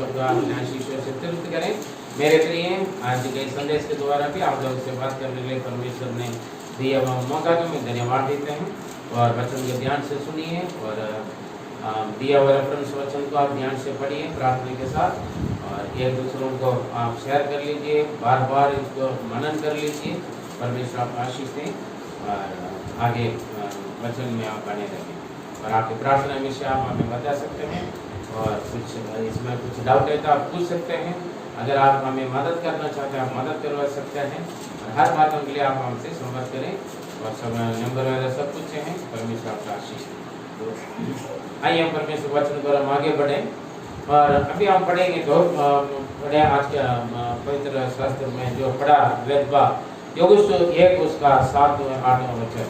सबको अपने आशीषों से तृप्त करें। मेरे प्रिय, आज के संदेश के द्वारा भी आप लोगों से बात करने के लिए परमेश्वर ने दिया हुआ मौका को मैं धन्यवाद देते हैं। और वचन को ध्यान से सुनिए और दिया हुआ रेफरेंस वचन को आप ध्यान से पढ़िए प्रार्थना के साथ, और एक दूसरों को आप शेयर कर लीजिए, बार बार इसको मनन कर लीजिए। परमेश्वर आपको आशीष दें और आगे वचन में आप बने रहें। और आपकी प्रार्थना में से आप हमें बता सकते हैं, और कुछ इसमें कुछ डाउट है तो आप पूछ सकते हैं। अगर आप हमें मदद करना चाहते हैं आप मदद करवा सकते हैं, और हर बातों के लिए आप हमसे संपर्क करें, और सब नंबर वगैरह सब कुछ हैं। परमेश्वर आपका आशीष है। तो आइए हम परमेश्वर वचन पर हम आगे बढ़ें। और अभी हम पढ़ेंगे तो पढ़े आज के पवित्र शास्त्र में जो पढ़ा वेदवा योग 1 उसका 7-8 वचन।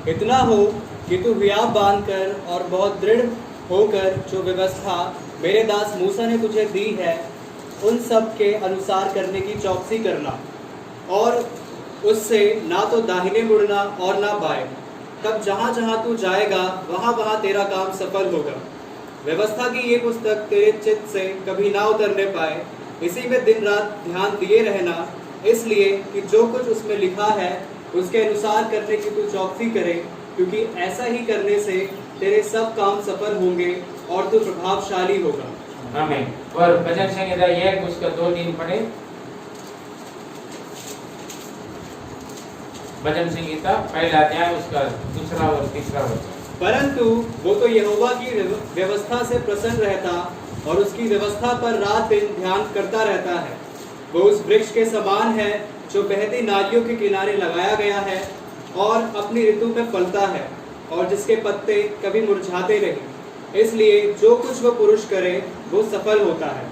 इतना हो कि तू व्याप बांधकर और बहुत दृढ़ होकर जो व्यवस्था मेरे दास मूसा ने तुझे दी है उन सब के अनुसार करने की चौकसी करना, और उससे ना तो दाहिने मुड़ना और ना बाएं। तब जहाँ जहाँ तू जाएगा वहाँ वहाँ तेरा काम सफल होगा। व्यवस्था की ये पुस्तक तेरे चित्त से कभी ना उतरने पाए, इसी में दिन रात ध्यान दिए रहना, इसलिए कि जो कुछ उसमें लिखा है उसके अनुसार करने की तू चौकसी करे, क्योंकि ऐसा ही करने से तेरे सब काम सफल होंगे और तू प्रभावशाली होगा। आमीन। और भजन संहिता 1 उसका 2-3 पढ़े। भजन संहिता पहला अध्याय उसका 2 और 3 वचन। परंतु वो तो यहोवा की व्यवस्था से प्रसन्न रहता और उसकी व्यवस्था पर रात दिन ध्यान करता रहता है। वो उस वृक्ष के समान है जो बहती नालियों के किनारे लगाया गया है और अपनी ऋतु में फलता है, और जिसके पत्ते कभी मुरझाते नहीं। इसलिए जो कुछ वो पुरुष करे वो सफल होता है।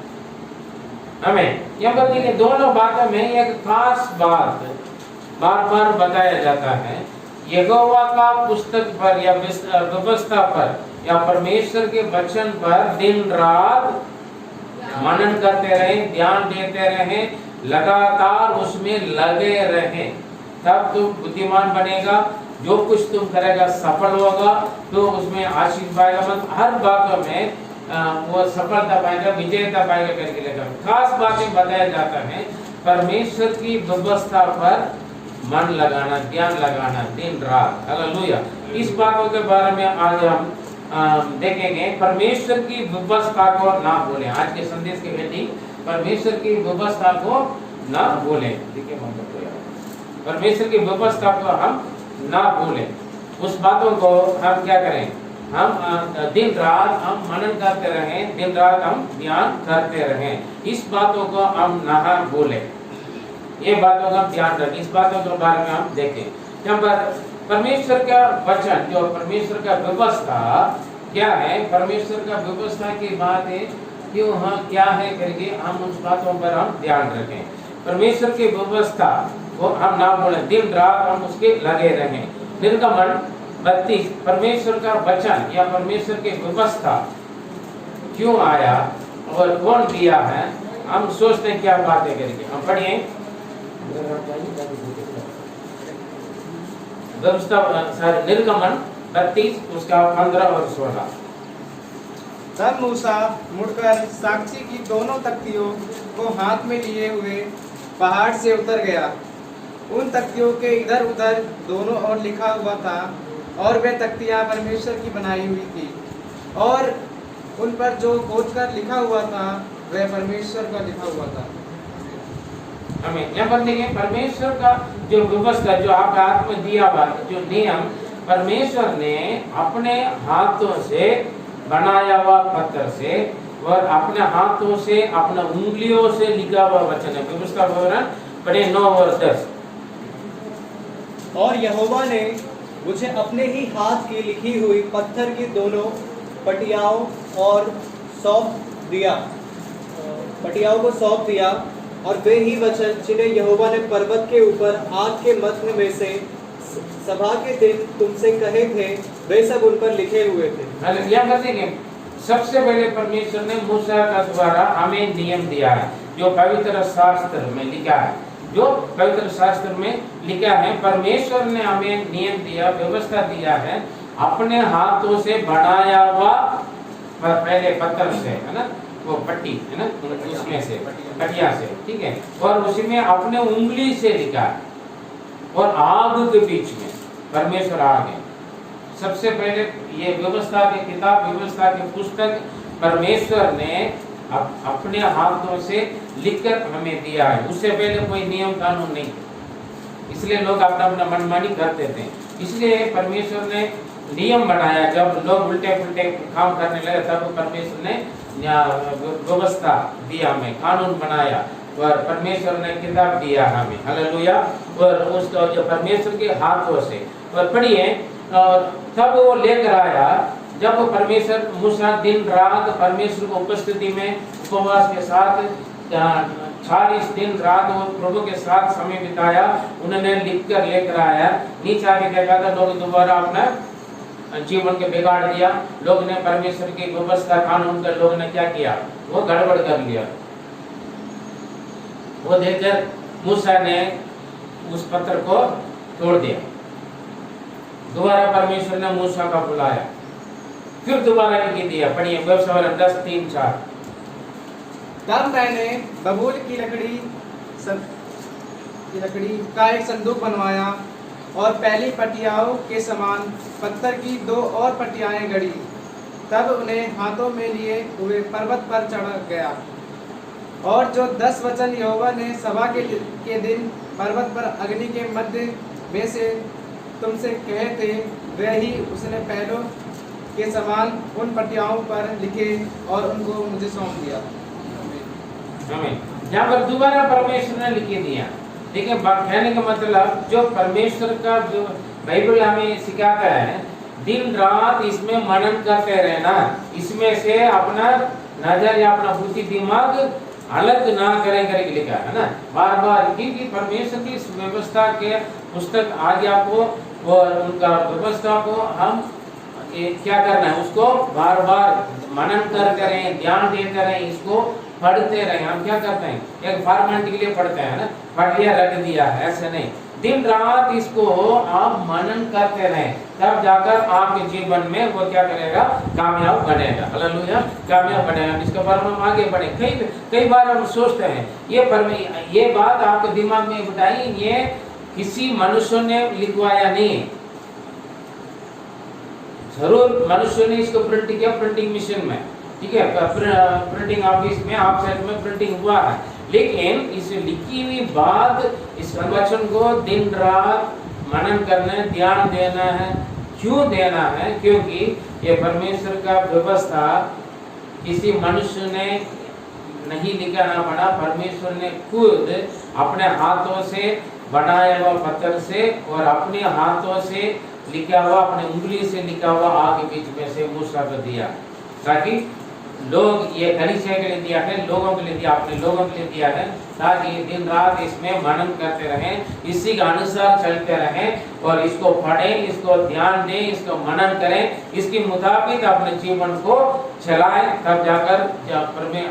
हमें यहाँ पर देखिए दोनों बातों में एक खास बात बार बार बताया जाता है। यहोवा का पुस्तक पर या व्यवस्था पर या परमेश्वर के वचन पर दिन रात मनन करते रहें, ध्यान देते रहें, लगातार उसमें लगे रहें, तब तुम बुद्धिमान बनेगा। जो कुछ तुम करेगा सफल होगा, तो उसमें आशीष पाएगा। मतलब हर बातों में वो सफलता पाएगा, विजयता पाएगा करके लेकर खास बातें बताया जाता है। परमेश्वर की व्यवस्था पर मन लगाना, ध्यान लगाना दिन रात। हालेलुया। इस बातों के बारे में आज हम देखेंगे। परमेश्वर की व्यवस्था को ना भूलें। आज के संदेश के हेडिंग परमेश्वर की व्यवस्था को ना भूलें। देखिए परमेश्वर की व्यवस्था को हम ना भूलें। उस बातों को हम क्या करें, हम दिन रात हम मनन करते रहें, दिन रात हम ध्यान करते रहें। इस बातों को हम ना भूलें, ये बातों का ध्यान रखें। इस बातों के बारे में हम देखें। यहाँ पर परमेश्वर का वचन जो परमेश्वर का व्यवस्था क्या है, परमेश्वर का व्यवस्था की बात है क्यों हाँ क्या है करके हम उस बातों पर हम ध्यान रखें। परमेश्वर की व्यवस्था को हम ना भूलें, दिन रात हम उसके लगे रहें। निर्गमन 32 परमेश्वर का वचन या परमेश्वर की व्यवस्था क्यों आया और कौन दिया है, हम सोचते हैं क्या बातें करेंगे। हम पढ़िए निर्गमन 32 उसका 15 और 16। तब मूसा मुड़कर साक्षी की दोनों तख्तियों को हाथ में लिए हुए पहाड़ से उतर गया। उन तख्तियों के इधर उधर दोनों ओर लिखा हुआ था, और वे तख्तियां परमेश्वर की बनाई हुई थी, और उन पर जो खोदकर लिखा हुआ था वह परमेश्वर का लिखा हुआ था। हमें यहाँ पर देखिए परमेश्वर का जो व्यवस्था जो आप हाथ में दिया हुआ जो नियम परमेश्वर ने अपने हाथों से बनाया हुआ पत्थर से और अपने हाथों से अपने उंगलियों से लिखा हुआ वचन है। व्यवस्था विवरण पढ़े 9 और 10। और यहोवा ने मुझे अपने ही हाथ की लिखी हुई पत्थर की दोनों पटियाओं और सौंप दिया, पटियाओं को सौंप दिया, और वे ही वचन जिन्हें यहोवा ने पर्वत के ऊपर आग के मध्य में से सभा के दिन तुमसे कहे थे, वे सब उन पर लिखे हुए थे। यहाँ पर देखिए सबसे पहले परमेश्वर ने मूसा का द्वारा हमें नियम दिया है, जो पवित्र शास्त्र में लिखा है। जो पवित्र शास्त्र में लिखा है परमेश्वर ने हमें नियम दिया, व्यवस्था दिया है अपने हाथों से बनाया हुआ पहले पत्थर से, है ना। वो पट्टी है ना, उसमें से पटिया से, ठीक है, और उसमें अपने उंगली से लिखा है, और आग के बीच में परमेश्वर आग है। सबसे पहले ये व्यवस्था की किताब, व्यवस्था की पुस्तक परमेश्वर ने अपने हाथों से लिखकर हमें दिया है। उससे पहले कोई नियम कानून नहीं, इसलिए लोग अपना अपना मनमानी करते थे। इसलिए परमेश्वर ने नियम बनाया। जब लोग उल्टे पुल्टे काम करने लगे तब परमेश्वर ने व्यवस्था दिया, हमें कानून बनाया, और परमेश्वर ने किताब दिया हमें, हालेलुया। और उसको जो परमेश्वर के हाथों से, और पढ़िए, तब वो लेकर आया जब परमेश्वर मूसा दिन रात परमेश्वर की उपस्थिति में उपवास के साथ 40 दिन रात वो प्रभु के साथ समय बिताया। उन्होंने लिख कर लेकर आया। नीचे आके देखा था लोग दोबारा अपना जीवन के बिगाड़ दिया। लोग ने परमेश्वर की व्यवस्था कानून का लोग ने क्या किया, वो गड़बड़ कर लिया। वो देखकर मूसा ने उस पत्थर को तोड़ दिया। दोबारा परमेश्वर ने मूसा का बुलाया, फिर दोबारा लिख दिया। पढ़िए व्यवस्था 10:3-4। तब मैंने बबूल की लकड़ी का एक संदूक बनवाया और पहली पटियाओं के समान पत्थर की 2 और पटियाएं गढ़ी। तब उन्हें हाथों में लिए हुए पर्वत पर चढ़ गया, और जो 10 वचन यहोवा ने सभा के दिन पर्वत पर अग्नि के मध्य में से तुमसे कहे थे, वे ही उसने पहलों के समान उन पटियाओं पर लिखे और उनको मुझे सौंप दिया। हमें यहाँ पर दोबारा परमेश्वर ने लिख दिया। देखिए, कहने का मतलब जो परमेश्वर का जो बाइबल हमें सिखाता है, दिन रात इसमें मनन करते रहना, इसमें से अपना नजर या अपना बुद्धि दिमाग अलग ना करें करके लिखा है ना, बार बार। क्योंकि परमेश्वर की इस व्यवस्था के पुस्तक आज्ञा को और उनका व्यवस्था को हम क्या करना है, उसको बार बार मनन करते रहें, ध्यान देते रहें, इसको पढ़ते रहें। हम क्या करते हैं, एक फॉर्मेलिटी के लिए पढ़ते हैं ना, पढ़ लिया रख दिया, ऐसे नहीं। दिन रात इसको आप मनन करते रहें, तब जाकर आपके जीवन में वो क्या करेगा, कामयाब बनेगा। हालेलुया, कामयाब बनेगा। इसके बारे में हम आगे बढ़े। कई बार हम सोचते हैं ये बात आपके दिमाग में बिठाई, ये किसी मनुष्य ने लिखवाया नहीं, जरूर मनुष्य ने इसको प्रिंट किया प्रिंटिंग मशीन में, ठीक है, प्रिंटिंग ऑफिस में ऑफसेट में प्रिंटिंग हुआ है, लेकिन इस लिखी हुई बात, इस वचन को दिन रात मनन करना है, ध्यान देना है। क्यों देना है? क्योंकि ये परमेश्वर का व्यवस्था किसी मनुष्य ने नहीं लिखा ना पड़ा, परमेश्वर ने खुद अपने हाथों से बनाया हुआ पत्थर से और अपने हाथों से लिखा हुआ, अपने उंगली से लिखा हुआ आगे बीच में से मूसा को दिया, ताकि लोग, ये कलीसिया के लिए दिया है, लोगों के लिए दिया, अपने लोगों के लिए दिया है, ताकि दिन रात इसमें मनन करते रहें, इसी के अनुसार चलते रहें और इसको पढ़ें, इसको ध्यान दें, इसको मनन करें, इसके मुताबिक अपने जीवन को चलाएं, तब जाकर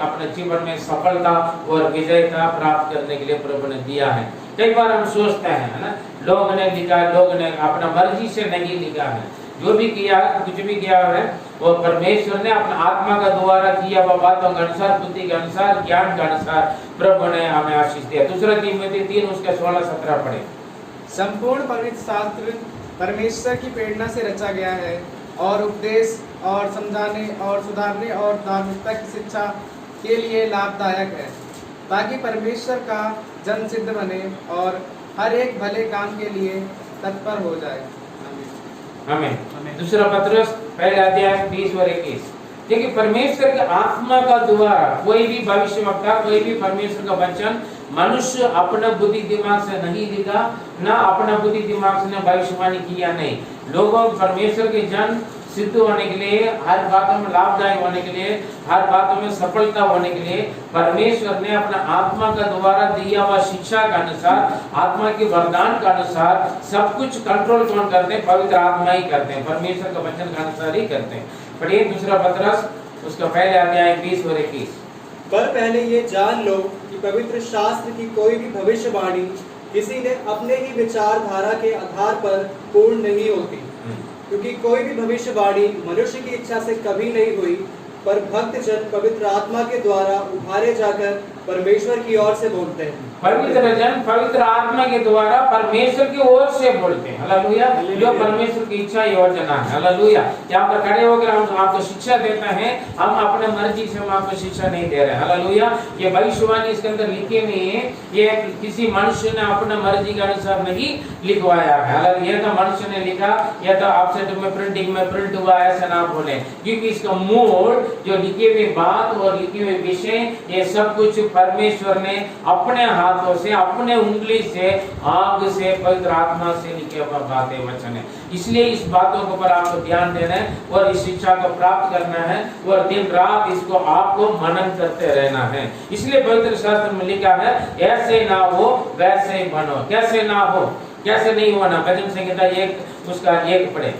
अपने जीवन में सफलता और विजयता प्राप्त करने के लिए प्रभु ने दिया है। कई बार हम सोचते हैं ना, लोग ने लिखा, लोग ने अपना मर्जी से नहीं लिखा है, जो भी किया, कुछ भी किया है, वो परमेश्वर ने अपना आत्मा का द्वारा किया हुआ बातों के अनुसार, बुद्धि के अनुसार, ज्ञान के अनुसार प्रभु ने हमें आशीष दिया। दूसरा तीमुथियुस 3 उसके 16-17 पढ़े। संपूर्ण पवित्र शास्त्र परमेश्वर की प्रेरणा से रचा गया है और उपदेश और समझाने और सुधारने और धार्मिकता की शिक्षा के लिए लाभदायक है, ताकि परमेश्वर का जन सिद्ध बने और हर एक भले काम के लिए तत्पर हो जाए। हमें दूसरा पत्रुस पहला अध्याय 20 और 21। देखिए, परमेश्वर के आत्मा का द्वारा कोई भी भविष्यवक्ता, कोई भी परमेश्वर का वचन मनुष्य अपना बुद्धि दिमाग से नहीं लिखा, ना अपना बुद्धि दिमाग से भविष्यवाणी किया नहीं। लोगों परमेश्वर के जन सिद्ध होने के लिए, हर बातों में लाभदायक होने के लिए, हर बातों में सफलता होने के लिए परमेश्वर ने अपना आत्मा का द्वारा दिया हुआ शिक्षा के अनुसार, आत्मा के वरदान के अनुसार सब कुछ कंट्रोल कौन करते हैं? पवित्र आत्मा ही करते हैं, परमेश्वर का वचन के अनुसार ही करते हैं। पढ़िए दूसरा पत्रस उसका पहले अध्याय 20 और 21। पर पहले ये जान लो कि पवित्र शास्त्र की कोई भी भविष्यवाणी किसी ने अपने ही विचारधारा के आधार पर पूर्ण नहीं होती, क्योंकि कोई भी भविष्यवाणी मनुष्य की इच्छा से कभी नहीं हुई, पर भक्त जन पवित्र आत्मा के द्वारा उभारे जाकर परमेश्वर की ओर से बोलते हैं। पवित्र जन पवित्र आत्मा के द्वारा परमेश्वर की ओर से बोलते हैं। हालेलुया। जो परमेश्वर की इच्छा योजना है। हालेलुया। यहाँ पर खड़े होकर हम आपको शिक्षा देते हैं, हम अपने मर्जी से हम आपको शिक्षा नहीं दे रहे। हालेलुया। ये भविष्यवाणी इसके अंदर लिखी हुई है, ये किसी मनुष्य ने अपने मर्जी के अनुसार नहीं लिखवाया है। हालेलुया। ये तो मनुष्य ने लिखा, या तो ऑफसेट में प्रिंटिंग में प्रिंट हुआ, ऐसा ना बोले, क्योंकि इसका मूल जो लिखी हुई बात और लिखी हुई विषय, ये सब कुछ परमेश्वर ने अपने हाथों से, अपने उंगली से, आग से, पवित्र आत्मा से लिखे हुआ बातें वचन है। इसलिए इस बातों के ऊपर आपको ध्यान देना है और इस शिक्षा को प्राप्त करना है और दिन रात इसको आपको मनन करते रहना है। इसलिए पवित्र शास्त्र में लिखा है, ऐसे ना हो वैसे ही बनो। कैसे ना हो, कैसे नहीं होना। भजन संहिता 1 उसका 1 पढ़े।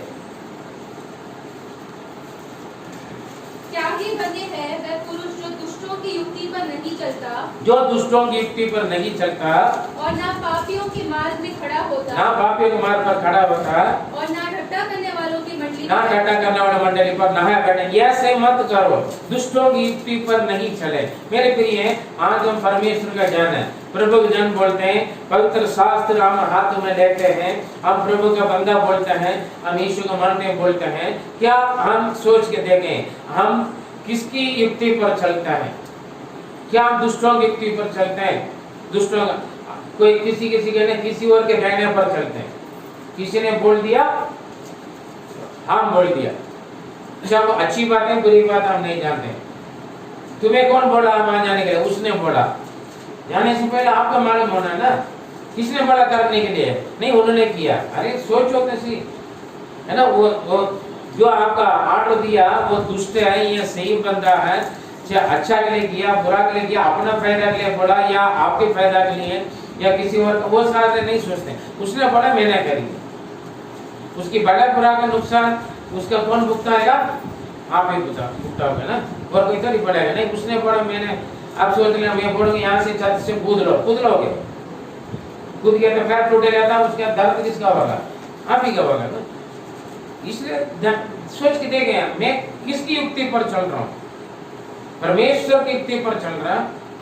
त्यागी बने है वह पुरुष जो दुष्टों की युक्ति पर नहीं चलता, जो दुष्टों की युक्ति पर नहीं चलता, और ना पापियों के मार्ग में खड़ा होता, ना पापियों के मार्ग पर खड़ा होता, और ना ठट्ठा करने वालों की मंडली ना ठट्ठा करने वाले मंडली पर नहाया बैठे। ऐसे मत करो, दुष्टों की युक्ति पर नहीं चले। मेरे प्रिय, आज हम परमेश्वर का जन है, प्रभु के जन बोलते हैं, पवित्र शास्त्र हम हाथ में लेते हैं, हम प्रभु का बंदा बोलते हैं, हम यीशु को मानते बोलते हैं। क्या हम सोच के देखें, हम किसकी युक्ति पर चलते हैं? क्या हम दुष्टों की युक्ति पर चलते हैं? दुष्टों का कोई किसी किसी और के कहने पर चलते हैं। किसी ने बोल दिया, हम बोल दिया, अच्छा वो अच्छी बात है बुरी बात हम नहीं जानते। तुम्हें कौन बोला वहां जाने के लिए? उसने बोला। जाने से पहले आपका मालूम होना ना, किसने बोला करने के लिए? नहीं, उन्होंने किया। अरे सोचो कैसी है ना, वो जो आपका आर्डर दिया वो दुष्ट है या सही बंदा है, अच्छा के लिए किया, बुरा के लिए किया, अपना फायदा के लिए बोला या आपके फायदा के लिए या किसी और, वो सारे नहीं सोचते। उसने बोला मैंने करी, उसकी बड़ा बुरा का नुकसान उसका कौन भुगताएगा? आप ही भुगताओगे ना, और कोई तो नहीं पड़ेगा। नहीं, उसने बोला मैंने, आप सोच रहे मैं बोलूंगा यहाँ से छत से कूद लोगे, कूद गया तो पैर टूटेगा था, उसका दर्द किसका होगा? आप ही का होगा ना। इसलिए सोच के देखे मैं किसकी युक्ति पर चल रहा हूँ, परमेश्वर की युक्ति पर चल रहा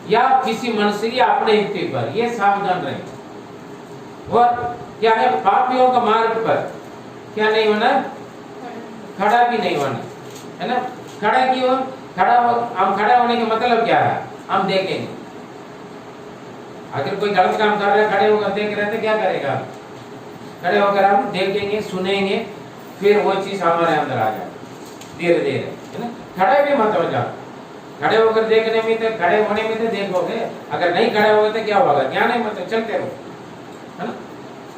या किसी मनुष्य या अपने युक्ति पर, ये सावधान रहे। और क्या है, पापियों का मार्ग पर क्या नहीं होना, खड़ा भी नहीं होना, है ना। खड़ा क्यों? हम खड़ा होने का मतलब क्या है? हम देखेंगे, अगर कोई गलत काम कर रहा है, खड़े होकर देख रहे थे, क्या करेगा? खड़े होकर हम देखेंगे, सुनेंगे, फिर वो चीज हमारे अंदर आ जाए धीरे धीरे, है ना। खड़े भी मत हो जाओ, खड़े होकर देखने में तो, खड़े होने में तो देखोगे, अगर नहीं खड़े होगे तो क्या होगा? ज्ञान है, मतलब चलते रहो, है ना।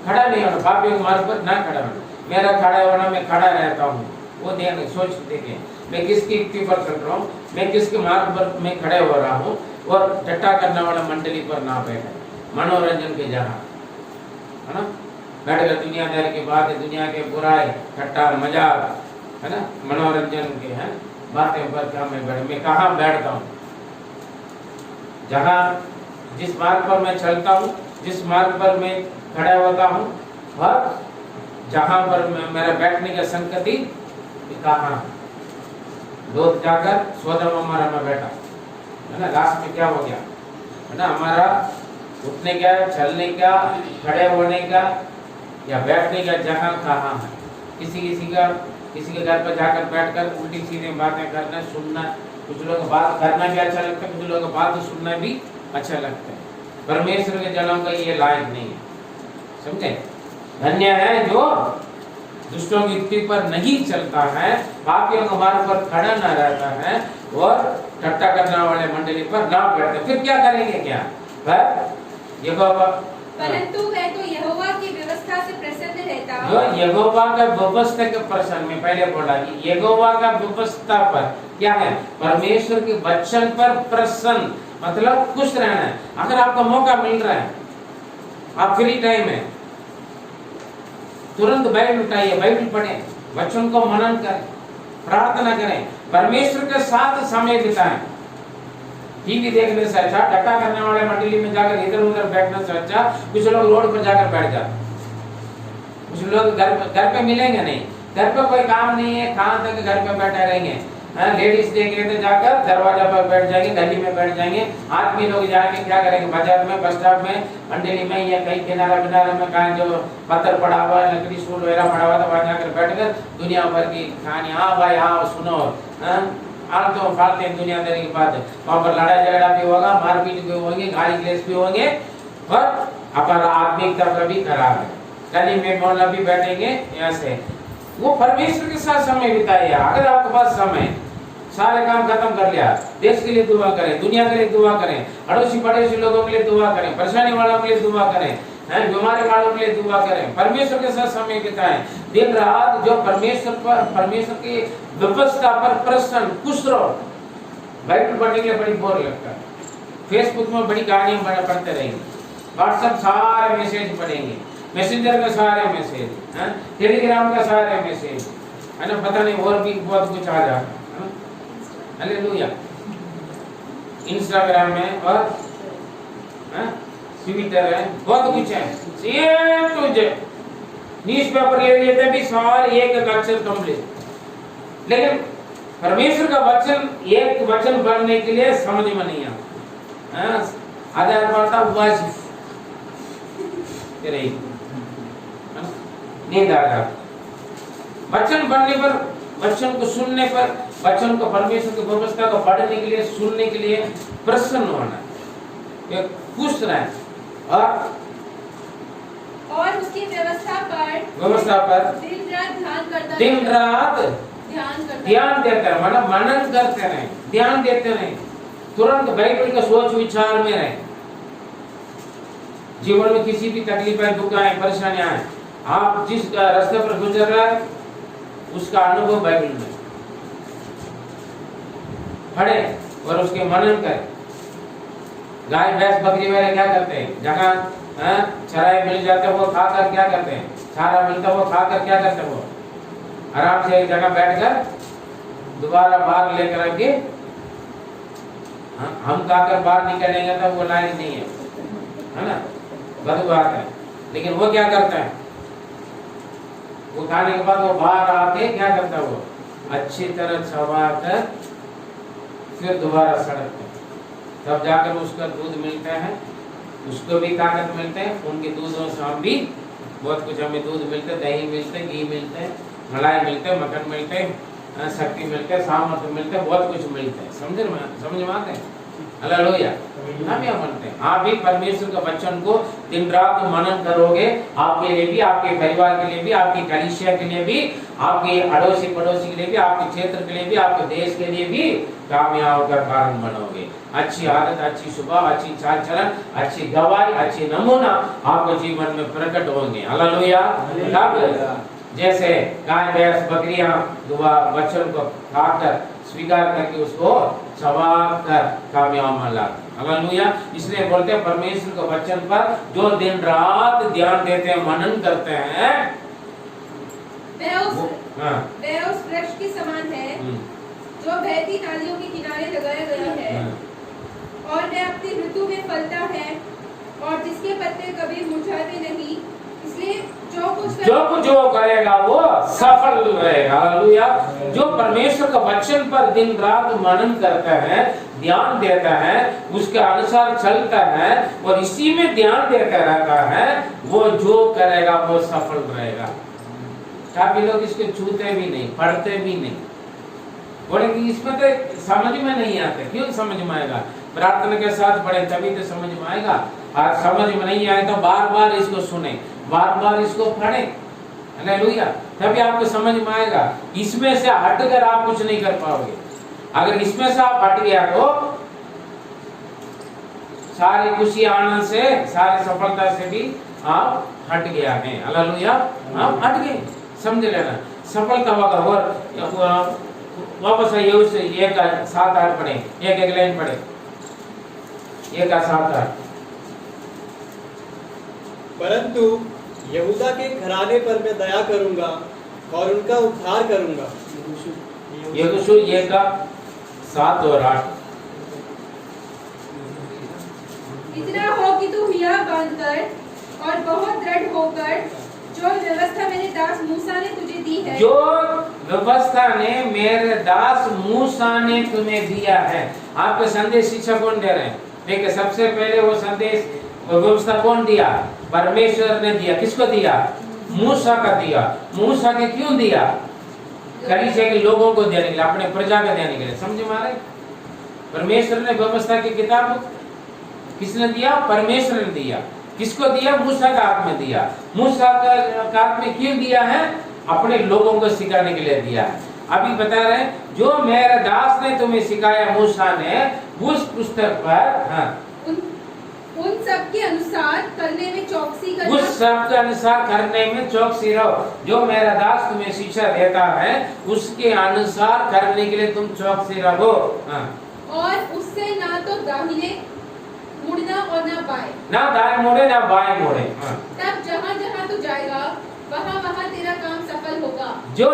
खड़ा नहीं होना, पापियों के मार्ग पर ना खड़ा होना। मेरा खड़ा होना, मैं खड़ा रहता हूँ, वो ध्यान सोच देखें, मैं किसकी युक्ति पर चल रहा हूँ, मैं किसके मार्ग पर मैं खड़े हो रहा हूँ, और ठट्ठा करने वाला मंडली पर ना बैठे, मनोरंजन के जहाँ, है ना, बैठकर दुनियादारी की बात है, दुनिया के बुराई, ठट्ठा मजाक, है ना, मनोरंजन के हैं बातें पर क्या मैं कहाँ बैठता हूँ? जहाँ जिस मार्ग पर मैं चलता हूँ, जिस मार्ग पर मैं खड़ा होता हूँ, और जहाँ पर मेरा बैठने का संगति कहाँ? लोग जाकर सोदम हमारा में बैठा, है ना, लास्ट में क्या हो गया, है ना, हमारा उठने का, चलने का, खड़े होने का या बैठने का जगह कहाँ है? किसी के घर पर जाकर बैठकर उल्टी सीधे बातें करना, सुनना, कुछ लोग बात करना भी अच्छा लगता है, कुछ लोग बात सुनना भी अच्छा लगता है। परमेश्वर के जनों का ये लायक नहीं है, समझे। धन्य है जो दुष्टों की युक्ति पर नहीं चलता है, पापियों के मार्ग पर खड़ा न रहता है, और ठट्ठा करने वाले मंडली पर ना बैठते। फिर क्या करेंगे? क्या परंतु वह तो यहोवा की व्यवस्था से प्रसन्न रहता, जो यहोवा का व्यवस्था के प्रसन्न, में पहले बोला कि यहोवा का व्यवस्था पर क्या है? परमेश्वर के वचन पर प्रसन्न, मतलब खुश रहना है। अगर आपको मौका मिल रहा है, आप फ्री टाइम है, तुरंत बाइबल उठाइए, बाइबल पढ़ें, वचन को मनन करें, प्रार्थना करें, परमेश्वर के साथ समय बिताएं। टीवी देखने से अच्छा, टट्टा करने वाले मंडली में जाकर इधर उधर बैठने से अच्छा, कुछ लोग रोड पर जाकर बैठ जाते, कुछ लोग घर पे मिलेंगे नहीं, घर पे कोई काम नहीं है, कहाँ तक घर पे बैठे रहेंगे, लेडीज देखेंगे तो जाकर दरवाजा पर बैठ जाएंगे, गली में बैठ जाएंगे। आदमी लोग जाके क्या करेंगे, बाजार में, बस स्टॉप में, मंडली में या कहीं किनारा किनारा में कहीं जो पत्थर पड़ा हुआ है, लकड़ी स्टूल वगैरह पड़ा हुआ था, वहां जाकर बैठकर दुनिया भर की कहानी, हाँ भाई हाँ सुनो, आल तो फालते दुनियादारी की बात है। वहाँ पर लड़ाई झगड़ा भी होगा, मारपीट भी होंगे, गाली गलौज भी होंगे, और अपन आत्मिकता का भी खराब है। गली में मोहल्ला भी बैठेंगे ऐसे। वो परमेश्वर के साथ समय बिताइए। अगर आपके पास समय, सारे काम खत्म कर लिया, देश के लिए दुआ करें, दुनिया के लिए दुआ करें, अड़ोसी पड़ोसी लोगों के लिए दुआ करें, परेशानी वालों के लिए दुआ करें, बीमारी वालों के लिए दुआ करें, परमेश्वर के साथ समय बिताएं दिन रात। जो परमेश्वर की व्यवस्था पर प्रसन्न खुश रहो। बाइबल पढ़ने के लिए बड़ी बोर लगता है, फेसबुक में बड़ी कहानियां पढ़ते रहेंगे, व्हाट्सएप सारे मैसेज पढ़ेंगे, मैसेंजर का सारे मैसेज, टेलीग्राम का सारे मैसेज, है ना, पता नहीं और भी बहुत कुछ आ जाता है। हालेलुया। इंस्टाग्राम में और ट्विटर है, बहुत कुछ है। सेम टू जेड न्यूज़पेपर ले लिए थे भी सारे एक अक्षर कंप्लीट। लेकिन परमेश्वर का वचन, एक वचन पढ़ने के लिए समझ में नहीं आता। आधार पड़ता वाजिब रही, नींद आ जाती। वचन पढ़ने पर, वचन को सुनने पर, वचन को परमेश्वर की व्यवस्था को पढ़ने के लिए, सुनने के लिए प्रसन्न होना, खुश रहना और उसकी व्यवस्था पर दिन रात ध्यान देते हैं, मतलब मनन करते रहे, ध्यान देते रहे, तुरंत बाइबल का सोच विचार में रहे। जीवन में किसी भी तकलीफें, दुख आए, परेशानियां आए, आप जिस रास्ते पर गुजर रहे हैं उसका अनुभव बाइबल में पढ़े और उसके मनन करें। गाय भैंस बकरी वाले क्या करते हैं, जहाँ चराई मिल जाते हैं वो खाकर क्या करते हैं, चारा मिलता है वो खाकर क्या करते हैं, वो आराम से एक जगह बैठकर दोबारा बाहर लेकर आके हम खाकर बाहर निकलेंगे तो वो लायक नहीं है ना, बदबू आता है। लेकिन वो क्या करता है, वो खाने के बाद वो बाहर आके क्या करता है, वो अच्छी तरह चबा कर फिर दोबारा सड़क पे, तब जाकर उसका दूध मिलता है, उसको भी ताकत मिलते हैं। उनके दूधों से हम भी बहुत कुछ, हमें दूध मिलते, दही मिलते, घी मिलते, मलाई मिलते, मक्खन मिलते, शक्ति मिलते, सामर्थ्य मिलते, बहुत कुछ मिलते हैं। समझ में आते हैं। हालेलुया। हम यह मानते हैं, आप भी परमेश्वर के वचन को दिन रात मनन करोगे, आपके लिए भी, आपके परिवार के लिए भी, आपकी कलीसिया के लिए भी, आपके अड़ोसी पड़ोसी के लिए भी, आपके क्षेत्र के लिए भी, आपके देश के लिए भी कामयाब का कारण बनोगे। अच्छी आदत, अच्छी सुबह, अच्छी चाल चलन, अच्छी गवाही, अच्छी नमूना आपके जीवन में प्रकट होंगे। हालेलुया। जैसे गाय भैंस बकरियां वचन को खाकर स्वीकार करके उसको चबा कर कामयाब मला। हालेलुया। इसलिए बोलते हैं परमेश्वर के वचन पर जो दिन रात ध्यान देते हैं, मनन करते हैं, वह उस वृक्ष के समान है जो बहती नालियों के किनारे लगाया गया है, और वह अपनी ऋतु में फलता है और जिसके पत्ते कभी मुरझाते नहीं। इसलिए जो कुछ करेगा वो सफल रहेगा। हालेलुया। जो परमेश्वर का वचन पर दिन रात मनन करता है, ध्यान देता है, उसके अनुसार चलता है और इसी में ध्यान देता रहता है, वो जो करेगा वो सफल रहेगा। काफी लोग इसको छूते भी नहीं, पढ़ते भी नहीं, बोलेंगे इसमें तो समझ में नहीं आता। क्यों समझ में आएगा? प्रार्थना के साथ पढ़े तभी तो समझ में आएगा। और समझ में नहीं आए तो बार बार इसको सुने, बार बार इसको पढ़े। हालेलुया। तभी आपको समझ में आएगा। इसमें से हटकर आप कुछ नहीं कर पाओगे। अगर इसमें से आप हट गया तो सारी खुशी आनंद से, सारी सफलता से भी आप हट गया है। हालेलुया। आप हट गए, समझ लेना। सफलता होगा। और वापस आइए उस 1:7-8 पढ़े, एक लाइन पढ़े, 1:7-8। परंतु यहूदा के घराने पर मैं दया करूंगा और उनका उद्धार करूंगा। यहोशू 1:7 और 8। इतना हो कि तू हिया बांधकर और बहुत दृढ़ होकर जो व्यवस्था मेरे दास मूसा ने तुझे दी है, जो व्यवस्था ने मेरे दास मूसा ने तुम्हें दिया है। आपको संदेश शिक्षा कौन दे रहे हैं? देखिए, सबसे पहले वो संदेश व्यवस्था कौन दिया? परमेश्वर ने दिया। किसको दिया? मूसा का दिया। मूसा के क्यों दिया? कलीसिया के लोगों को देने के लिए, अपने प्रजा को देने के लिए। समझे मारे? परमेश्वर ने व्यवस्था की किताब किसने दिया? परमेश्वर ने दिया। किसको दिया? मूसा का हाथ में दिया। मूसा का हाथ में क्यों दिया है? अपने लोगों को सिखाने के लिए दिया। अभी बता रहे हैं, जो मेरे दास ने तुम्हें सिखाया मूसा ने, उस पुस्तक पर उन सब के अनुसार करने में चौकसी करना। उस सब के अनुसार करने में चौकसी रहो। जो मेरा दास तुम्हें शिक्षा देता है, उसके अनुसार करने के लिए तुम चौकसी रहो। और उससे ना तो दाहिने मुड़ना और ना बाएं। ना दाएं मुड़े ना बाएं मुड़े। तब जहाँ जहाँ तू जाएगा, वहाँ वहाँ तेरा काम सफल होगा। जो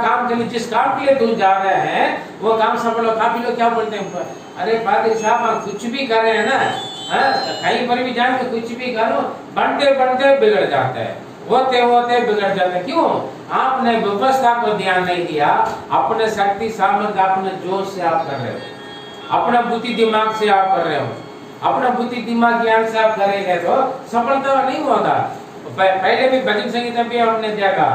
काम के लिए, जिस काम के लिए तू जा रहे हैं, वो काम सफल हो। काफी लोग क्या बोलते हैं, अरे पादरी साहब आप कुछ भी कर रहे हैं ना, कहीं पर भी जाए तो कुछ भी करो, बनते बनते बिगड़ जाता है, होते होते बिगड़ जाता है। क्यों? आपने व्यवस्था को ध्यान नहीं दिया। अपने शक्ति सामर्थ्य, अपने जोश से आप कर रहे हो, अपना बुद्धि दिमाग से आप कर रहे हो। अपना बुद्धि दिमाग ज्ञान से आप करेंगे तो सफलता नहीं होगा। पहले भी भजन संगीत में हमने देखा,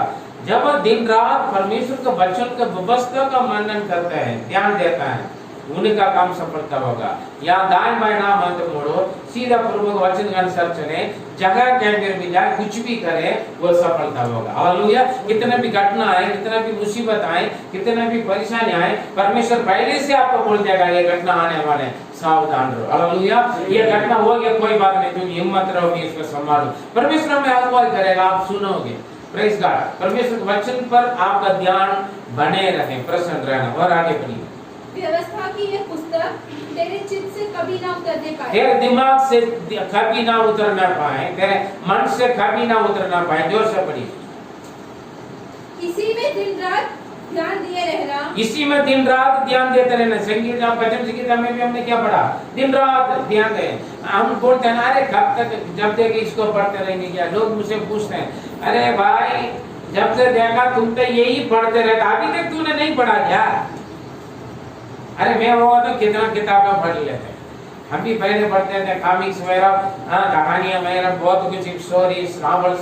जब दिन रात परमेश्वर के वचन के व्यवस्था का मनन करते हैं, ध्यान देता है, उनका काम सफलता होगा। यहाँ दाएं बाएं ना मत मोड़ो, सीधा प्रभु के वचन के अनुसार चले, जगह कैंपर भी जाए, कुछ भी करे, वो सफलता होगा। हालेलुया। कितना भी घटना आए, कितना भी मुसीबत आए, कितना भी परेशानी आए, परमेश्वर पहले से आपको बोल देगा ये घटना आने वाले, सावधान रहो। हालेलुया। ये घटना हो गया, कोई बात नहीं, तुम हिम्मत रहोगे, इसको संभालो। परमेश्वर में अगुवाई करेगा, आप सुनोगे। Praise God. परमेश्वर के वचन पर आपका ध्यान बने रहे, प्रसन्न रहना। और आगे बढ़िए। व्यवस्था की ये पुस्तक तेरे चित्त से कभी ना उतरने पाए, तेरे दिमाग से कभी ना उतरना पाए, तेरे मन से कभी ना उतरना पाए। जोर से पढ़िए। इसी में दिन रात ध्यान दिए रहना। इसी में दिन रात ध्यान देते रहना। संगीत भजन संगीत में भी हमने क्या पढ़ा? दिन रात ध्यान दें। हम बोलते हैं ना, अरे कब तक, जब तक इसको पढ़ते रहेंगे क्या? लोग मुझसे पूछते हैं, अरे भाई जब से देखा तुम तो यही पढ़ते रहता, अभी तक तूने नहीं पढ़ा क्या? अरे मैं वो तो कितना किताबें पढ़ लेते। हम भी पहले पढ़ते थे कॉमिक्स वगैरह, कहानियां वगैरह, बहुत कुछ स्टोरीज नॉवेल्स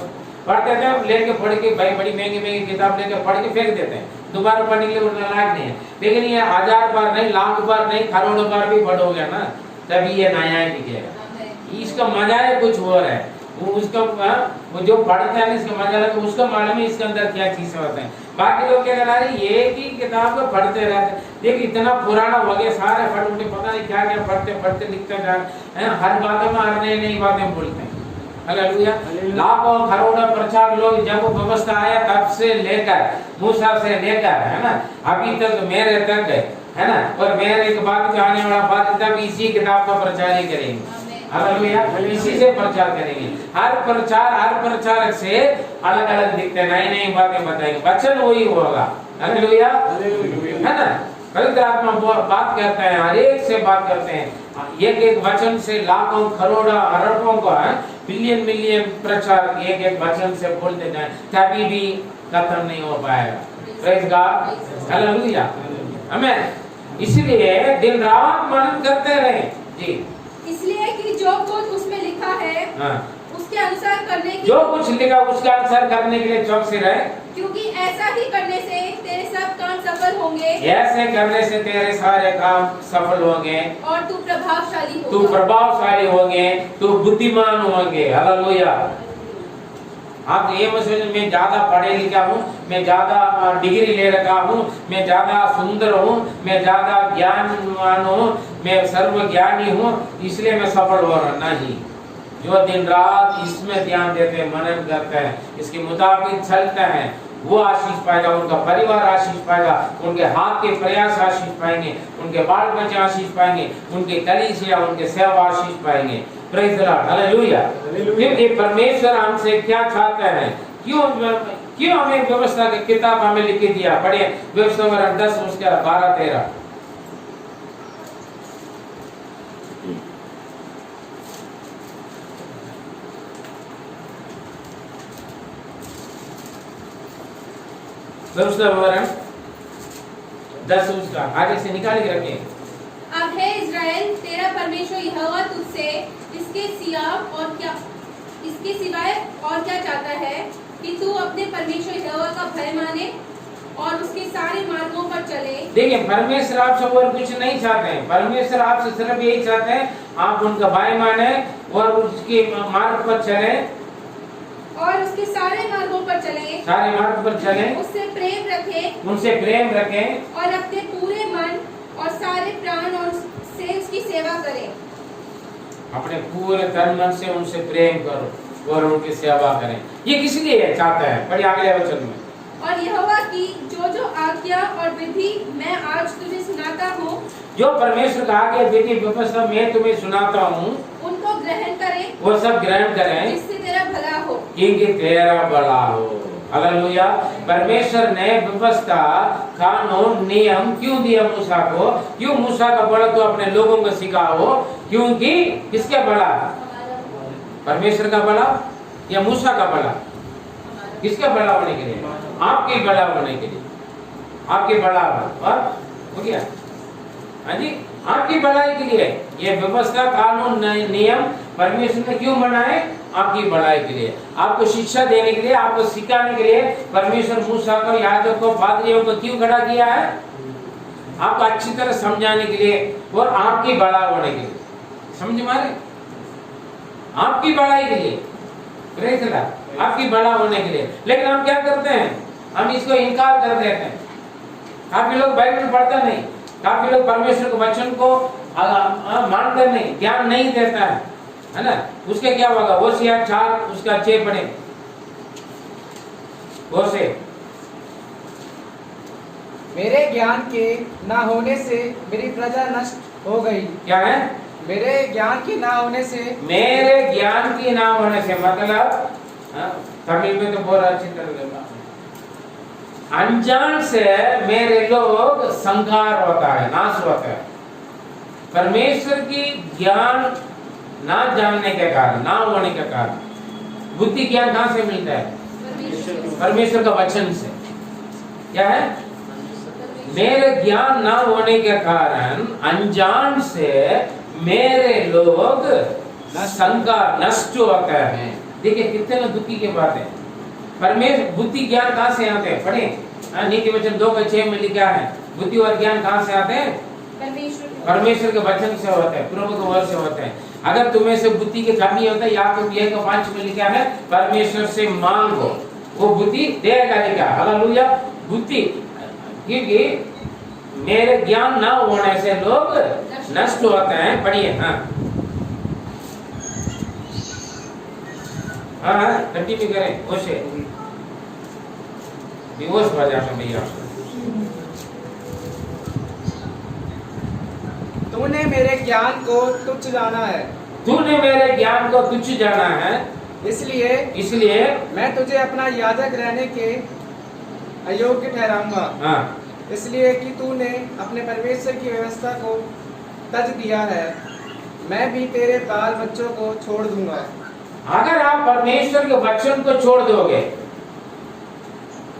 पढ़ते थे। लेके पढ़ के भाई बड़ी महंगी महंगी किताब लेके पढ़ के फेंक देते हैं, दोबारा पढ़ने के लिए उतना लायक नहीं है। लेकिन ये 1000 बार नहीं, लाख बार नहीं, करोड़ों बार भी पढ़ोगे ना, तभी ये नया दिखेगा। इसका मजा है कुछ और है। उसका वो जो पढ़ता है इसका मजा लगा, उसका मालूम है इसके अंदर क्या चीजें होते हैं। बाकी लोग क्या करा रहे, एक ही किताब को पढ़ते रहते। देख इतना पुराना हो गया, सारे पढ़ उठे, पता नहीं क्या क्या पढ़ते पढ़ते लिखते जा रहे, हर बातों में हर नई नई बातें बोलते हैं। हालेलुया। लाखों करोड़ों प्रचार लोग, जब व्यवस्था आया तब से लेकर, मूसा से लेकर, है ना, अभी तक मेरे तक है ना, और मेरे एक बाद आने वाला बाद तक इसी किताब का प्रचार ही करेंगे। हालेलुया। इसी से प्रचार करेंगे। हर प्रचारक से अलग अलग दिखते, नई नई बातें बताएंगे, वचन वही होगा। हालेलुया, है ना। पवित्र आत्मा बात करते हैं, हर एक से बात करते हैं। एक एक वचन से लाखों करोड़ों अरबों को, बिलियन मिलियन प्रचार एक एक वचन से बोलते जाए, कभी भी खत्म नहीं हो पाएगा। Praise God. हालेलुया। आमीन। इसलिए दिन रात मनन करते रहे जी। इसलिए कि जो कुछ उसमें लिखा है, उसके अनुसार करने की, जो कुछ लिखा उसका अनुसार करने के लिए चौकसी रहे, क्योंकि ऐसा ही करने से तेरे सब काम सफल होंगे। ऐसे करने से तेरे सारे काम सफल होंगे, और तू प्रभावशाली होगा। तू प्रभावशाली होंगे, तू बुद्धिमान होंगे। हालेलुया। आप ये मत सोचो मैं ज्यादा पढ़े लिखा हूँ, मैं ज्यादा डिग्री ले रखा हूँ, मैं ज्यादा सुंदर हूँ, मैं ज्यादा ज्ञानवान हूँ, मैं सर्वज्ञानी हूँ, इसलिए मैं सफल हो रहा। नहीं, जो दिन रात इसमें ध्यान देते हैं, मनन करते हैं, इसके मुताबिक चलते हैं, वो आशीष पाएगा, उनका परिवार आशीष पाएगा, उनके हाथ के प्रयास आशीष पाएंगे, उनके बाल बच्चे आशीष पाएंगे, उनके कलीसिया, उनके सेवा आशीष पाएंगे। Praise the Lord. हालेलुया। क्योंकि परमेश्वर हमसे क्या चाहते हैं, क्यों हमें व्यवस्था की किताब हमें लिख के दिया। पढ़िए व्यवस्था 10 उसके 12-13। व्यवस्था विवरण 10 उसका आगे से निकाल के रखें। अब है इज़राइल, तेरा परमेश्वर यहोवा तुझसे इसके सिवाय और क्या चाहता है कि तू अपने परमेश्वर यहोवा का भय माने और उसके सारे मार्गों पर चले। देखिए, परमेश्वर आपसे और कुछ नहीं चाहते हैं। परमेश्वर आपसे सिर्फ यही चाहते हैं आप उनका भय माने और उसके मार्ग पर चले, और उसके सारे मार्गों पर चले, सारे मार्ग पर चले, उससे प्रेम रखें, उनसे प्रेम रखें और अपने पूरे मन और सारे प्राण और से उसकी सेवा करें। अपने पूरे तन मन से उनसे प्रेम करो और उनकी सेवा करें। ये किस लिए चाहता है? पढ़िए अगले वचन में। और यहोवा की जो आज्ञा और विधि मैं आज तुझे सुनाता हूँ, जो परमेश्वर का आज्ञा विधि व्यवस्था मैं तुम्हें सुनाता हूँ, उनको ग्रहण करें, वो सब ग्रहण करें, जिससे तेरा भला हो, क्योंकि तेरा बड़ा हो। हालेलुया। परमेश्वर ने व्यवस्था, कानून, नियम क्यों दिया मूसा को? क्यों मूसा का बड़ा तो अपने लोगों को सिखाओ? क्योंकि किसका बड़ा? परमेश्वर का बड़ा या मूसा का बड़ा? किसका बड़ा होने के लिए? आपके बड़ा होने के लिए, आपके बड़ा और हो गया। हाँ जी, आपकी भलाई के लिए ये व्यवस्था, कानून, नियम परमेश्वर ने क्यों बनाए? आपकी भलाई के लिए, आपको शिक्षा देने के लिए, आपको सिखाने के लिए परमेश्वर मूसा को, याजक को, पादरियों को क्यों खड़ा किया है? आपको अच्छी तरह समझाने के लिए और आपकी भला होने के लिए। समझ मारे? आपकी भलाई के लिए, प्रेज़ गॉड, आपकी भला होने के लिए। लेकिन हम क्या करते हैं? हम इसको इनकार कर देते हैं। काफी लोग बाइबल पढ़ते नहीं, काफी लोग परमेश्वर के वचन को मानते नहीं, ज्ञान नहीं देता है ना? उसके क्या होगा? वो सिया 4 उसका 6 पढ़े। वो से मेरे ज्ञान के ना होने से मेरी प्रजा नष्ट हो गई। क्या है? मेरे ज्ञान के ना होने से, मेरे ज्ञान की ना होने से मतलब तमिल में तो बहुत अच्छी तरह अनजान से मेरे लोग संहार होता है, नाश होता है। परमेश्वर की ज्ञान ना जानने के कारण, ना होने के कारण। बुद्धि ज्ञान कहां से मिलता है? परमेश्वर का वचन से। क्या है? मेरे ज्ञान ना होने के कारण अनजान से मेरे लोग संहार, नष्ट होता है। देखिए कितने दुखी की बात है। परमेश्वर बुद्धि ज्ञान कहां से आते हैं? पढ़े नीति वचन 2:6 में लिखा है, बुद्धि और ज्ञान कहां से आते हैं? परमेश्वर के वचन से होते हैं, प्रभु के वचन से होते हैं। अगर तुम्हें से बुद्धि की कमी होता है, याकूब 1:5 में लिखा है, परमेश्वर से मांगो, वो बुद्धि देगा। लिखा हालेलुया। बुद्धि, क्योंकि मेरे ज्ञान ना होने से लोग नष्ट होते हैं। पढ़िए। हाँ कंटिन्यू करें। ओसे डिवोर्स हो जाता भैया। तूने मेरे ज्ञान को तुच्छ जाना है, तूने मेरे ज्ञान को तुच्छ जाना है, इसलिए मैं तुझे अपना याजक रहने के अयोग्य ठहराऊंगा। हाँ, इसलिए कि तूने अपने परमेश्वर की व्यवस्था को तज दिया है, मैं भी तेरे बाल बच्चों को छोड़ दूंगा। अगर आप परमेश्वर के वचन को छोड़ दोगे,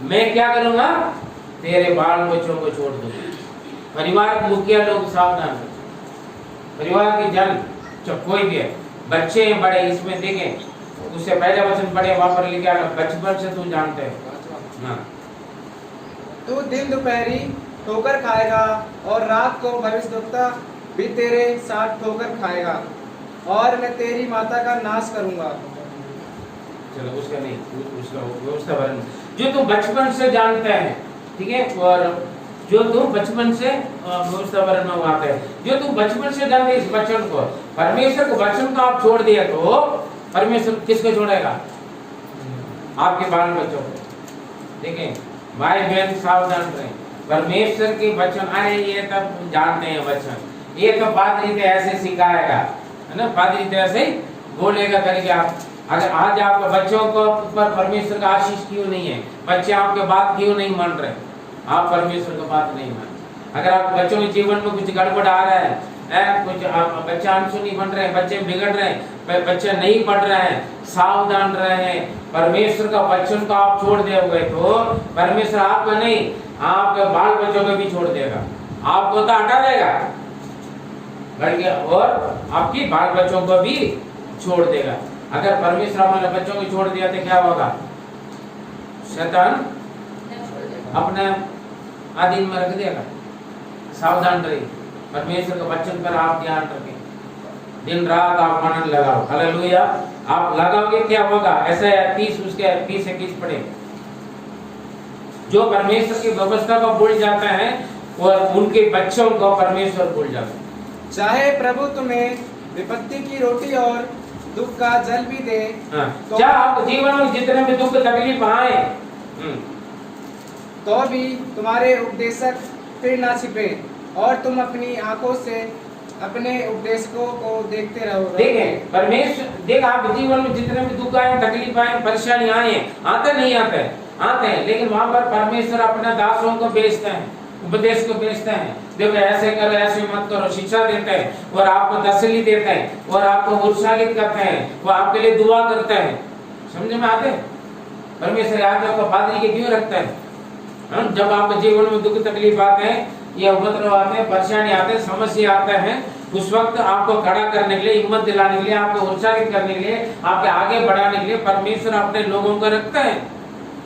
मैं क्या करूंगा? तेरे बाल बच्चों को छोड़ दूंगा। परिवार के मुखिया लोग सावधान हो, परिवार के जन, चाहे कोई भी है, बच्चे हैं बड़े, इसमें देखें उससे पहले वचन पढ़े, वहां पर लिखा है बचपन से तू जानते है। हाँ, तू दिन दोपहरी ठोकर खाएगा और रात को भविष्यद्वक्ता भी तेरे साथ ठोकर खाएगा, और मैं तेरी माता का नाश करूंगा। चलो उसका नहीं, उसका व्यवस्था वर्णन जो तू बचपन से जानते हैं, ठीक है, और जो तू बचपन से व्यवस्था वर्णन में आता है, जो तू बचपन से जानते इस वचन को, परमेश्वर के वचन को आप छोड़ दिया तो परमेश्वर किसको छोड़ेगा? आपके बाल बच्चों को। देखें भाई बहन सावधान रहें, परमेश्वर के वचन, अरे ये तब जानते हैं वचन, ये तो पादरी तो ऐसे सिखाएगा, है ना, पादरी तो ऐसे ही बोलेगा करके। आप अगर आज आपके बच्चों को ऊपर परमेश्वर का आशीष क्यों नहीं है? बच्चे आपके बात क्यों नहीं मान रहे? आप परमेश्वर की बात नहीं मान। अगर आपके बच्चों के जीवन में कुछ गड़बड़ आ रहा है कुछ बच्चे अनसुनी बन रहे हैं, बच्चे बिगड़ रहे हैं, बच्चे नहीं पढ़ रहे हैं, सावधान रहे। परमेश्वर का वचन को आप छोड़ दोगे तो परमेश्वर आपको नहीं, आपके बाल बच्चों को भी छोड़ देगा, आपको तो हटा देगा बल्कि और आपकी बाल बच्चों को भी छोड़ देगा। अगर परमेश्वर हमारे बच्चों को छोड़ दिया तो क्या होगा? शैतान अपने आधीन में रख देगा। सावधान रहिए, परमेश्वर के वचन पर आप ध्यान रखें, दिन रात आप मन लगाओ। हालेलुया। आप लगाओगे क्या होगा? ऐसा 30 उसके 30-21 पढ़े। जो परमेश्वर की व्यवस्था को भूल जाता है और उनके बच्चों को परमेश्वर भूल जाता है। चाहे प्रभु तुम्हें विपत्ति की रोटी और दुख का जल भी दे, तो चाहे आप जीवन में जितने भी दुख तकलीफ आए तो भी तुम्हारे उपदेशक फिर ना छिपे और तुम अपनी आंखों से अपने उपदेशकों को देखते रहो। देखें परमेश्वर, देख आप जीवन में जितने भी दुख आए, तकलीफ आए, परेशानी आए, आते नहीं आते, आते हैं, लेकिन वहां पर परमेश्वर अपने दासों को भेजते हैं, उपदेश को भेजते हैं। देखो ऐसे करो, ऐसे मत करो, शिक्षा देते हैं और आपको तसल्ली देते हैं और आपको उत्साहित करते हैं, वो आपके लिए दुआ करते हैं। समझ में आते? परमेश्वर आज आपको पादरी के क्यों रखते हैं? जब आपके जीवन में दुख तकलीफ आते हैं, ये उपद्रव आते हैं, परेशानी आते हैं, समस्या आते हैं, उस वक्त आपको खड़ा करने के लिए, हिम्मत दिलाने के लिए, आपको उत्साहित करने के लिए, आपके आगे बढ़ाने के लिए परमेश्वर अपने लोगों को रखते हैं,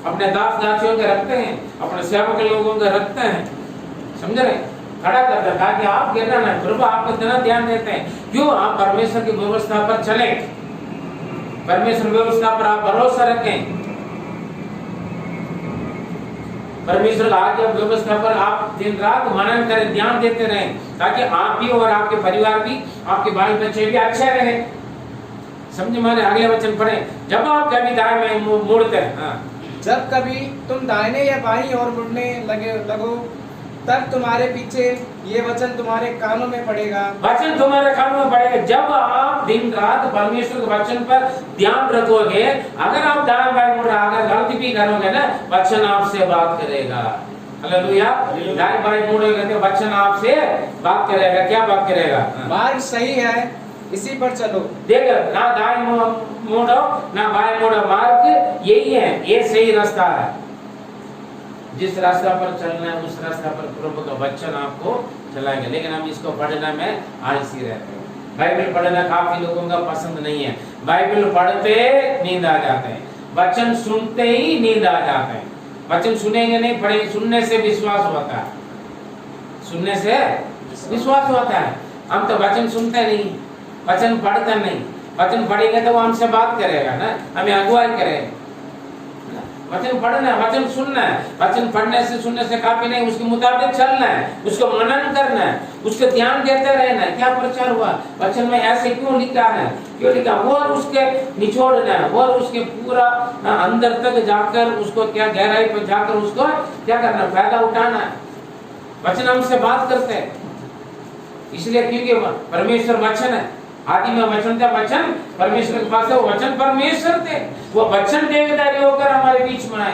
अपने दास दासियों को रखते हैं, अपने सेवक लोगों को रखते हैं। समझ रहे? खड़ा करते हैं ताकि आप गिरना ना। प्रभु आपको इतना ध्यान देते हैं, क्यों? आप परमेश्वर की व्यवस्था पर चले, परमेश्वर व्यवस्था पर आप भरोसा रखें, परमेश्वर का आज्ञा व्यवस्था पर आप दिन रात मनन करें, ध्यान देते रहें, ताकि आप भी और आपके परिवार भी, आपके बाल बच्चे भी अच्छे रहे। समझे? माने अगले वचन पढ़े। जब आप कभी दाएं में मुड़ते हैं, जब कभी तुम दाहिने या बाईं ओर मुड़ने लगो तब तुम्हारे पीछे ये वचन तुम्हारे कानों में पड़ेगा। वचन तुम्हारे कानों में पड़ेगा। जब आप दिन रात परमेश्वर के वचन पर ध्यान रखोगे, अगर आप दाएं बाएं मुड़ अगर गलती भी करोगे ना, वचन आपसे बात करेगा। हालेलुया। दाएं बाएं मुड़ोगे तो वचन आपसे बात करेगा। क्या बात करेगा? मार्ग सही है, इसी पर चलो। देखो, ना दाएं मुड़ो ना बाएं मुड़ो, मार्ग यही है, ये सही रास्ता है। जिस रास्ता पर चलना है उस रास्ता पर प्रभु का वचन आपको चलाएगा। लेकिन हम इसको पढ़ने में आलसी रहते हैं। बाइबल पढ़ना काफी लोगों का पसंद नहीं है। बाइबल पढ़ते नींद आ जाते हैं, वचन सुनते ही नींद आ जाते हैं। वचन सुनेंगे नहीं, पढ़ेंगे। सुनने से विश्वास होता है, सुनने से विश्वास होता है। हम तो वचन सुनते नहीं, वचन पढ़ते नहीं। वचन पढ़ेंगे तो वो हमसे बात करेगा ना, हमें अगुवाई करेगा। वचन पढ़ना है, वचन सुनना है। वचन पढ़ने से सुनने से काफी नहीं, उसके मुताबिक चलना है, उसको मनन करना है, उसको ध्यान देते रहना है। क्या प्रचार हुआ वचन में, ऐसे क्यों लिखा है, क्यों लिखा, वो उसके निचोड़ना है, वो उसके पूरा अंदर तक जाकर उसको क्या गहराई पर जाकर उसको क्या करना, फायदा उठाना है। वचन हमसे बात करते हैं इसलिए क्योंकि परमेश्वर वचन है। आदि में वचन था, वचन परमेश्वर के पास है, वो वचन परमेश्वर थे, वो वचन देवदारी होकर हमारे बीच में आए।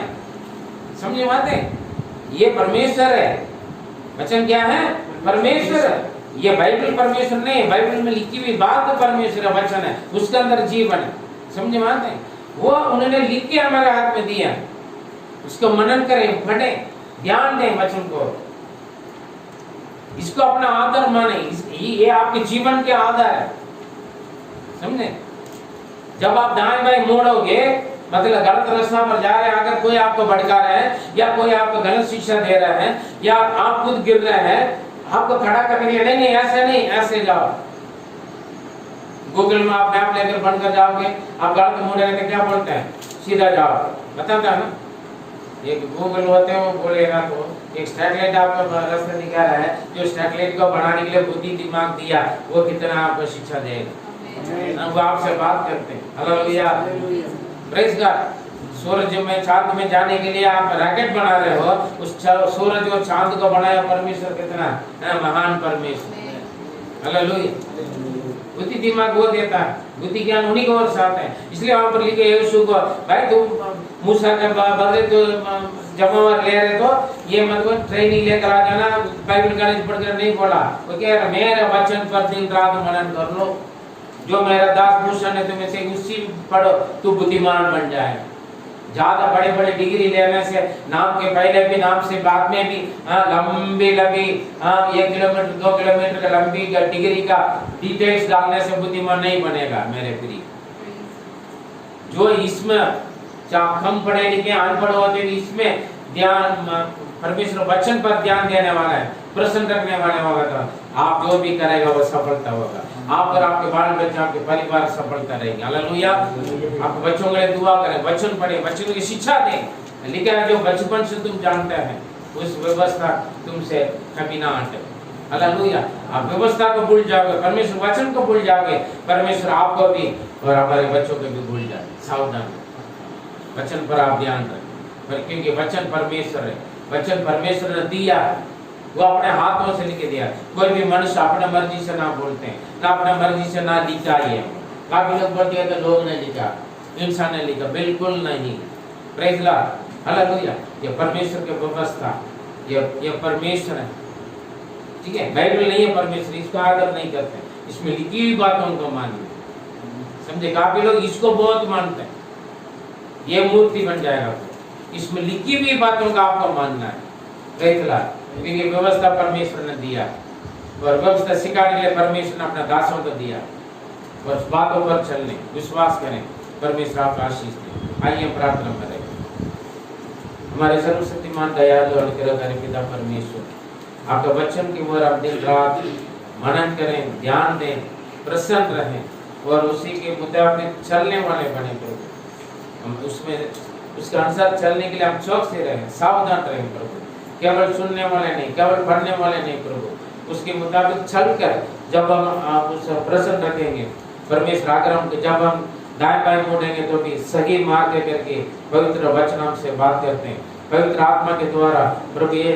समझे बातें? ये परमेश्वर है। वचन क्या है? परमेश्वर है। ये बाइबल परमेश्वर नहीं, बाइबल में लिखी हुई बात परमेश्वर है, वचन है, उसके अंदर जीवन है। समझे बातें? वो उन्होंने लिख के हमारे हाथ में दिया, उसको मनन करें, पढ़ें, ध्यान दें वचन को, इसको अपना आधार माने। ये आपके जीवन के आधार है। समझे? जब आप दाएं बाएं मोड़ोगे, मतलब गलत रास्ता पर जा रहे हैं, अगर कोई आपको भटका रहा है या कोई आपको गलत शिक्षा दे रहा है या आप खुद गिर रहे हैं, आपको खड़ा करने के लिए नहीं ऐसे नहीं, ऐसे जाओ। गूगल में आप मैप लेकर बनकर जाओगे, आप गलत मोड़ेंगे तो क्या बोलते हैं? सीधा जाओ, बताता है ना। एक गूगल होते हैं, वो बोलेगा तो एक स्ट्रीट आपको रास्ता दिखा रहा है, जो स्ट्रीट को बनाने के लिए बुद्धि दिमाग दिया, वो कितना आपको शिक्षा देगा, वो आपसे बात करते हैं। Hallelujah, praise God. सूरज में चांद में जाने के लिए आप रॉकेट बना रहे हो, उस सूरज और चांद को बनाया परमेश्वर, कितना महान परमेश्वर। हालेलुया। बुद्धि दिमाग वो देता है, बुद्धि ज्ञान उन्हीं को और साथ है। इसलिए वहां पर लिखे यीशु को, भाई तुम मूसा के बदले तो जमावर ले रहे तो ये मतलब ट्रेनिंग लेकर आ जाना, बाइबल कॉलेज पढ़कर नहीं बोला। वो कह रहा मेरे वचन पर दिन रात मनन कर लो, जो मेरा दास मूसा ने तुम्हें से उसी पढ़ो तो बुद्धिमान बन जाए। ज्यादा बड़े बड़े डिग्री लेने से, नाम के पहले भी नाम से बाद में भी लंबी 1 किलोमीटर 2 किलोमीटर का लंबी डिग्री का डिटेल्स डालने से बुद्धिमान नहीं बनेगा मेरे प्रिय। जो इसमें कम पढ़े लिखे अनपढ़ होते इसमें ध्यान परमेश्वर वचन पर ध्यान देने वाला है, प्रसन्न रखने वाले होगा तो आप जो भी करेगा वो सफलता होगा। आप और आपके बाल बच्चे आपके परिवार सफलता रहेंगे। हालेलुया। आप बच्चों के लिए दुआ करें, वचन पढ़े, बच्चों की शिक्षा दें। लिखा है जो बचपन से तुम जानते हैं उस व्यवस्था तुमसे कभी ना हटे। हालेलुया। आप व्यवस्था को भूल जाओगे, परमेश्वर वचन को भूल जाओगे, परमेश्वर आपको भी और हमारे बच्चों को भी भूल जाए। सावधान, वचन पर आप ध्यान रखें, क्योंकि वचन परमेश्वर है, वचन परमेश्वर ने दिया, वो अपने हाथों से लिख दिया। कोई भी मनुष्य अपने मर्जी से ना बोलते हैं, ना अपने मर्जी से ना लिखा ही है। काफी लोग बोलते हैं तो लोग ने लिखा, इंसान ने लिखा, बिल्कुल नहीं। Praise the Lord. हालेलुया। ये परमेश्वर की व्यवस्था, ये परमेश्वर है, ठीक है। बाइबल नहीं है परमेश्वर, इसका आदर नहीं करते, इसमें लिखी हुई बातों को मानिए। समझे? काफी लोग इसको बहुत मानते हैं, ये मूर्ति बन जाएगा। इसमें लिखी हुई बातों का आपको मानना है। Praise the Lord. क्योंकि व्यवस्था परमेश्वर ने दिया और व्यवस्था सिखाने के लिए परमेश्वर ने अपना दासों को दिया, और उस बातों पर चलने, विश्वास करें, परमेश्वर आपको आशीष दे। आइए प्रार्थना करें। हमारे सर्वशक्तिमान दयालु और अनुग्रहकारी पिता परमेश्वर, आपका वचन की ओर आप दिन रात मनन करें, ध्यान दें, प्रसन्न रहें और उसी के मुताबिक चलने वाले बने प्रभु। हम उसमें उसके अनुसार चलने के लिए हम चौकसे रहें, सावधान रहें प्रभु। केवल सुनने वाले नहीं, केवल पढ़ने वाले नहीं प्रभु, उसके मुताबिक चलकर जब हम उसे प्रसन्न रखेंगे परमेश्वर, अगर हम जब हम दाएं बाएं मुड़ेंगे तो भी सही मार्ग करके पवित्र वचन हमसे बात करते हैं। पवित्र आत्मा के द्वारा प्रभु, ये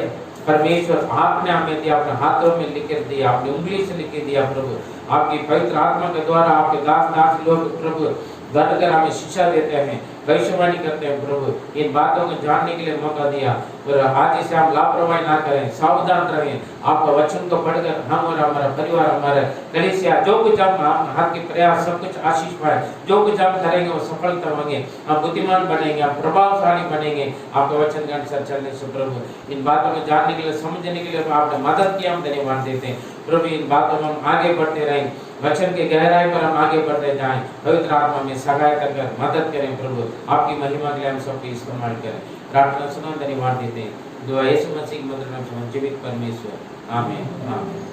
परमेश्वर आपने हमें दिया, अपने हाथों में लिख दिया, आपने उंगली से लिख दिया प्रभु। आपकी पवित्र आत्मा के द्वारा आपके दास लोग प्रभु बढ़कर हमें शिक्षा देते हैं, भविष्यवाणी करते हैं प्रभु। इन बातों को जानने के लिए मौका दिया और आज से हम लापरवाही ना करें, सावधान रहें। आपका वचन को पढ़कर हम और हमारा परिवार, हमारा कलीसिया, जो कुछ हम हाथ के प्रयास सब कुछ आशीष पाए, जो कुछ हम करेंगे वो सफलता होंगे, हम बुद्धिमान बनेंगे, हम प्रभावशाली बनेंगे आपका वचन के अनुसार चलने से प्रभु। इन बातों को जानने के लिए, समझने के लिए आपने मदद की, हम धन्यवाद देते हैं प्रभु। इन बातों में हम आगे बढ़ते रहें, वचन के गहराई पर हम आगे बढ़ते जाएं, पवित्र आत्मा में सहायता कर मदद करें प्रभु। आपकी महिमा के लिए हम सबको इस्तेमाल करें। प्रार्थना सुनो, धन्यवाद देते हैं। दुआ यीशु मसीह के मधुर नाम से जीवित परमेश्वर, आमीन आमीन।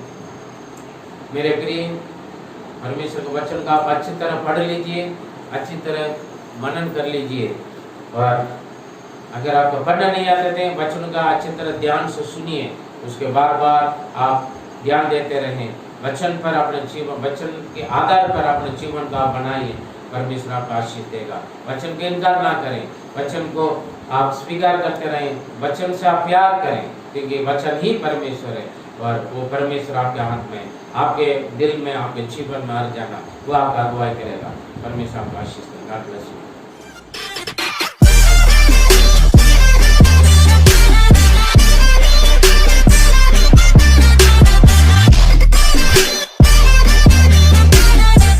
मेरे प्रिय, परमेश्वर के वचन का आप अच्छी तरह पढ़ लीजिए, अच्छी तरह मनन कर लीजिए, और अगर आपको पढ़ना नहीं आते थे वचन का अच्छी तरह ध्यान से सुनिए, उसके बार बार आप ध्यान देते रहें। वचन पर अपने जीवन, वचन के आधार पर अपने जीवन का बनाइए, परमेश्वर आपको आशीष देगा। वचन का इनकार ना करें, वचन को आप स्वीकार करते रहें, वचन से आप प्यार करें, क्योंकि वचन ही परमेश्वर है और वो परमेश्वर आपके हाथ में, आपके दिल में, आपके जीवन में हर जाना वो आपका अगुवाई करेगा। परमेश्वर आपको आशीष देगा। God bless you.